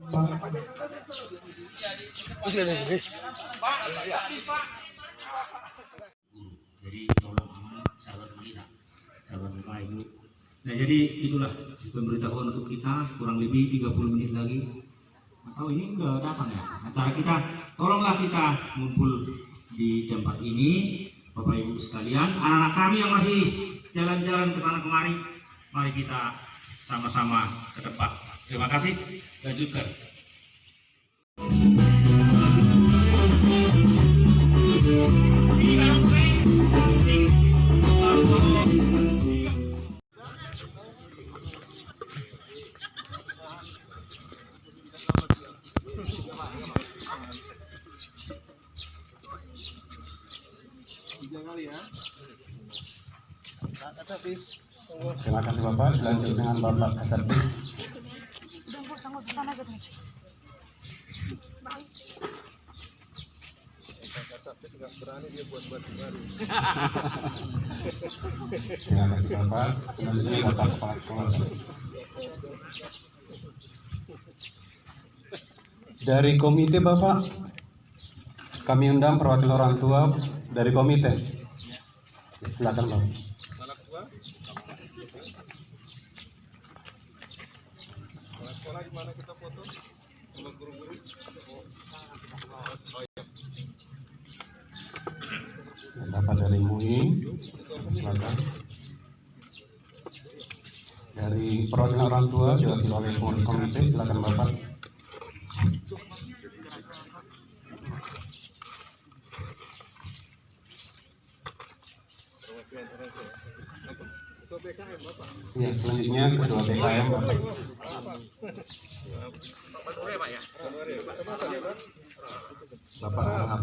Jadi tolong amanah sahabat kita, sahabat Bapak Ibu. Nah, jadi itulah pemberitahuan untuk kita, kurang lebih 30 menit lagi. Atau ini udah datang ya acara kita. Tolonglah kita ngumpul di tempat ini, Bapak Ibu sekalian, anak-anak kami yang masih jalan-jalan ke sana kemari, mari kita sama-sama ke depan. Terima kasih. Lanjutkan. Terima kasih Bapak. Dilanjut dengan Bapak Kacatis. Terima kasih Bapak. Selanjutnya Bapak Kepala Sekolah. Dari komite Bapak, kami undang perwakilan orang tua dari komite. Silakan Bapak. Sekolah gimana kita foto? Untuk guru-guru? Bapak dari MUI, silakan. Dari perwakilan orang tua diwakili oleh pengurus komite, silakan Bapak. Ya, selanjutnya ketua BKM Bapak. Bapak Ahab.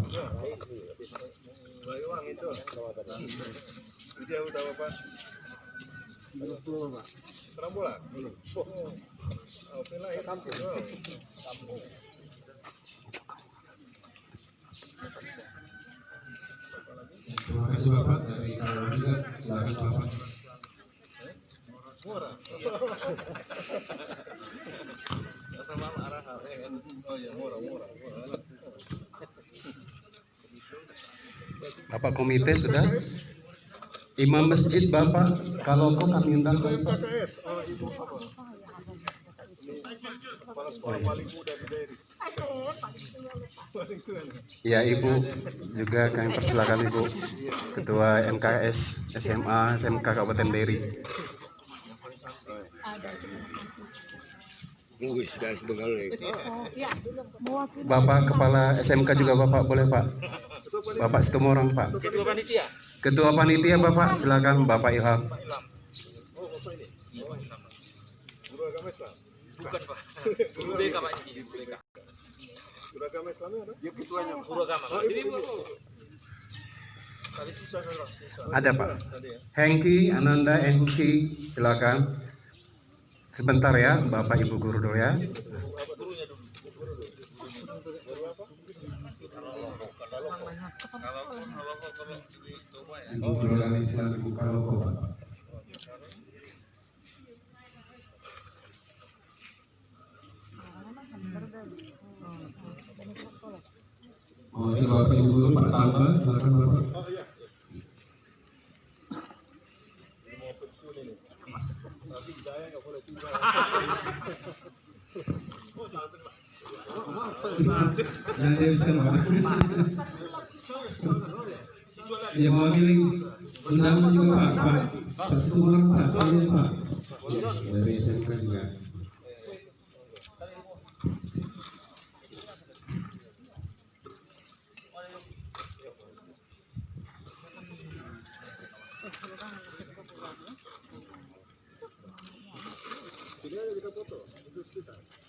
Dia udah Bapak. Terang bola? Oke lah, ya kampung. Terima kasih Bapak. Dari kalau juga silakan Bapak. Murah. Sama arah kan. Oh ya, murah. Bapak komite sudah. Imam masjid Bapak, kalau kok kami undang Bapak. KKS, Ibu apa? Kepala sekolah paling muda di daerah. Paling tua. Ya Ibu, juga kami persilakan Ibu, Ketua MKS SMA SMK Kabupaten Deri. Bapak Kepala SMK juga Bapak, boleh Pak? Bapak Situmorang Pak. Ketua panitia. Ketua panitia Bapak, silakan Bapak Ilham. Oh, Bapak ini. Guru agama Islam. Bukan Pak, guru BK Pak ini, guru BK. Guru agama Islam ada? Dia ketuanya guru agama. Jadi Tadi sisa. Ada Pak. Hengki, Ananda, Hengki, silakan. Sebentar ya, Bapak Ibu guru dulu ya. gurunya dulu. Ibu Jurnalis Islam Ibu Kaloko Pak. Oh, ini Bapak Ibu guru Pak Talba, silakan Bapak. Oh iya. Tapi saya nggak boleh tinggal. Yang bisa Pak. Ya mau pilih undangan juga Pak. Persetujuan Pak, saya Pak. Dari SMK juga.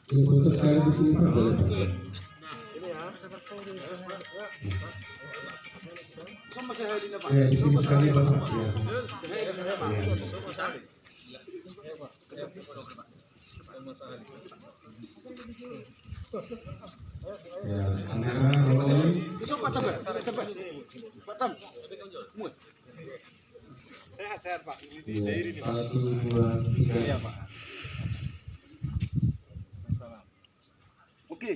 Ini foto saya di sini Pak, boleh Pak? Ini ya. Sama saya Helina Pak. Ya, di sini sekali Bapak. Ya. Ya, kamera rolling. Besok Pak Tam. Pak Tam. Sehat Pak. Ya, 1, 2, 3. Iya Pak. Oke.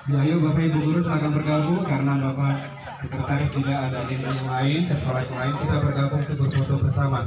Ya, ayo Bapak Ibu Guru silakan bergabung karena Bapak Sekretaris tidak ada di yang lain, ke sekolah yang lain kita bergabung untuk berfoto bersama.